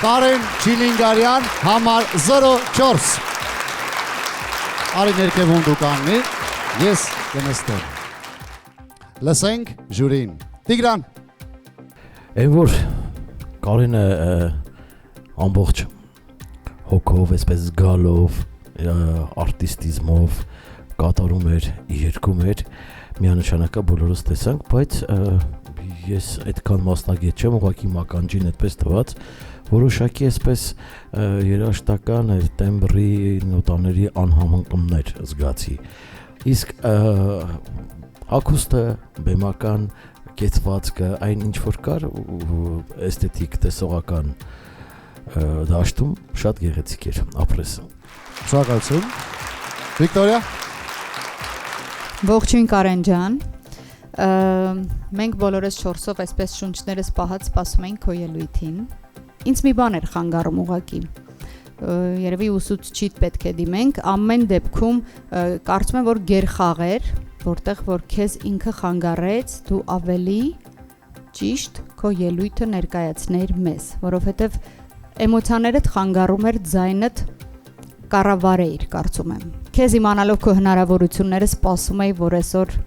Կարեն Չիլինգարյան, համար 04։ Արի ներքևում դու կանգնի, ես կնստեմ։ Լսենք ժյուրին։ Տիգրան։ Այն որ Կարենը ամբողջ հոգով, այսպես զգալով, արտիստիզմով կատարում էր, երգում էր, միանշանակա բոլորս տեսանք, բայց ես այդքան մասնագետ չեմ, ուղղակի մականջին այդպես թված, որոշակի այսպես երաժշտական տեմբրի նոտաների անհամընկումներ զգացի։ Իսկ հագուստը, բեմական կեցվածքը, այն ինչ որ կար էսթետիկ, տեսողական դաշտում շատ գեղեցիկ էր ապրեսը։ Շնորհակալություն։ Վիկտորիա։ Ողջույն Կարեն ջան։ Մենք բոլորս 4-ով այսպես շունչներս պահած սպասում ենք քո ելույթին։ Ինձ մի բան էր խանգարում ուղղակի։ Երևի ուսուցչիդ պետք է դիմենք, ամեն դեպքում կարծում եմ որ գերխաղեր, որտեղ որ քեզ ինքը խանգարեց, դու ավելի ճիշտ քո ելույթը ներկայացներ մեզ, որովհետև էմոցիաներդ խանգարում էր, ձայնդ կառավարեիր, կարծում եմ։ Քեզ իմանալով քո հնարավորությունները սպասում էի, որ այսօր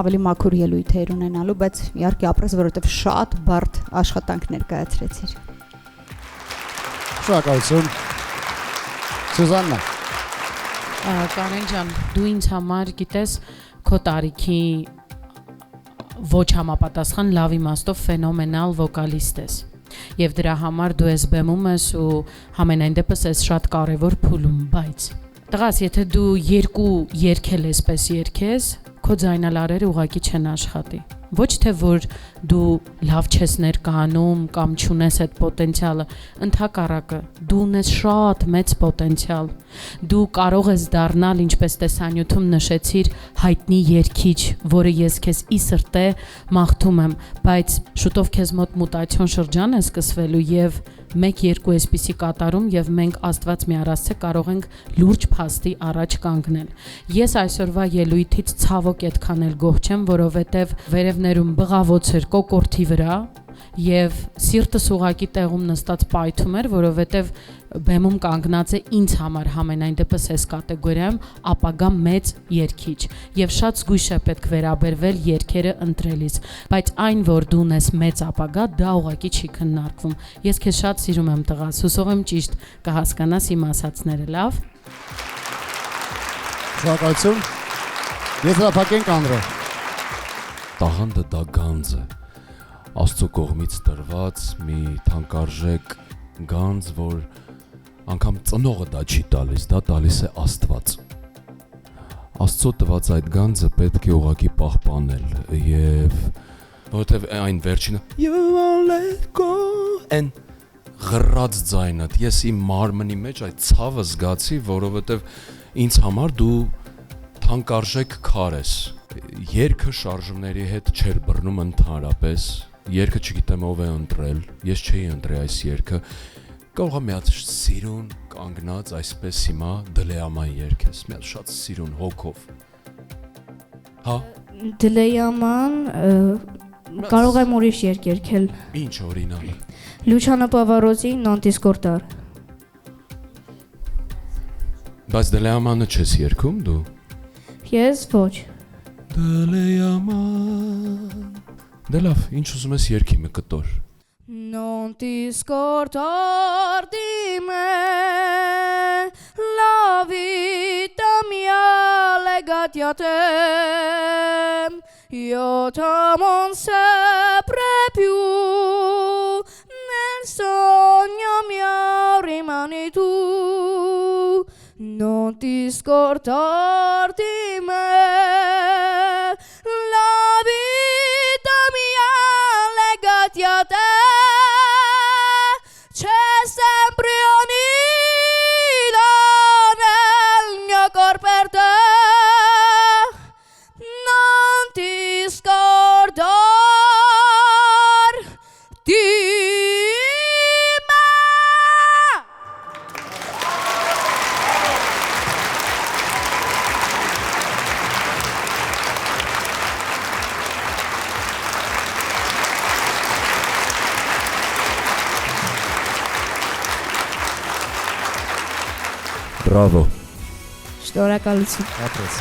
ավելի մաքուր ելույթեր ունենալու, բայց իհարկե ապրես, որովհետև շատ բարդ աշխատանք ներկայացրեցիր։ Շնորհակալություն։ Սուզաննա։ Կարեն ջան, դու ինձ համար գիտես քո տարիքի ոչ համապատասխան լավ իմաստով ֆենոմենալ վոկալիստ ես։ Եվ դրա համար դու ես բեմում ես ու համենայն դեպս ես շատ կարևոր փուլում, բայց տղաս, եթե դու երկու երգել ես պես երգես, քո ձայնալարերը ուղղակի չեն աշխատի։ Ոչ թե որ դու լավ չես ներկայանում կամ չունես այդ պոտենցիալը, ընդհակառակը, դու ունես շատ մեծ պոտենցիալ։ Դու կարող ես դառնալ, ինչպես տեսանյութում նշեցիր, հայտնի երգիչ, որը ես քեզ ի սրտե մաղթում եմ, բայց շուտով քեզ մոտ մուտացիոն շրջան է սկսվելու եւ 1-2 այսպիսի կատարում եւ մենք Աստված մի առասցե կարող ենք լուրջ փաստի առաջ կանգնել։ Ես այսօրվա ելույթից ցավոք այդքան էլ գոհ չեմ, որովհետեւ վերևներում բղավոց էր կոկորթի վրա եւ սիրտս ուղակի տեղում նստած պայթում էր, որովհետեւ բեմում կանգնած է ինձ համար համենայն դեպս այս կատեգորիայում ապագա մեծ երգիչ եւ շատ զգույշ է պետք վերաբերվել երգերը ընտրելիս, բայց այն որ դու ունես մեծ ապագա, դա ուղղակի չի քննարկվում։ Ես քեզ շատ սիրում եմ տղաս, հուսով եմ ճիշտ կհասկանաս իմ ասածները, լավ։ Շնորհակալություն։ Եզրափակենք Անդրե։ Տաղանդը դա գանձ է, Աստծո կողմից տրված մի թանկարժեք գանձ, որ անգամ ծնողը դա չի տալիս, դա տալիս է Աստված։ Աստծո տված այդ գանձը պետք է ուղղակի պահպանել եւ որովհետեւ այն վերջինը You won't let go and գրած ձայնը, ես իմ մարմնի մեջ այդ ցավը զգացի, որովհետեւ ինձ համար դու թանկարժեք քար ես։ Երգը շարժումների հետ չէր բռնում ընդհանրապես, երգը չգիտեմ ով է ընտրել, ես չէի ընտրել այս երգը, կարող է մի հատ սիրուն կանգնած այսպես հիմա դլեաման երգես, մի հատ շատ սիրուն հոգով։ Հա։ Դլեաման կարող եմ ուրիշ երգ երգել։ Ինչ օրինակ։ Լուչանո Պավարոզի Non ti scordar։ Բայց դլեամանը չես երգում դու։ Ես ոչ։ Դլեաման։ Դե լավ, ինչ ուզում ես երգի մի կտոր։ Non ti scordar di me, la vita mia legati a te, io t'amo sempre più, nel sogno mio rimani tu, non ti scordar di me, la vita mia legati a te. C'è sempre un nido nel mio cor per te, non ti scordar di me. Բրավո։ Շնորհակալություն։ Ապրես։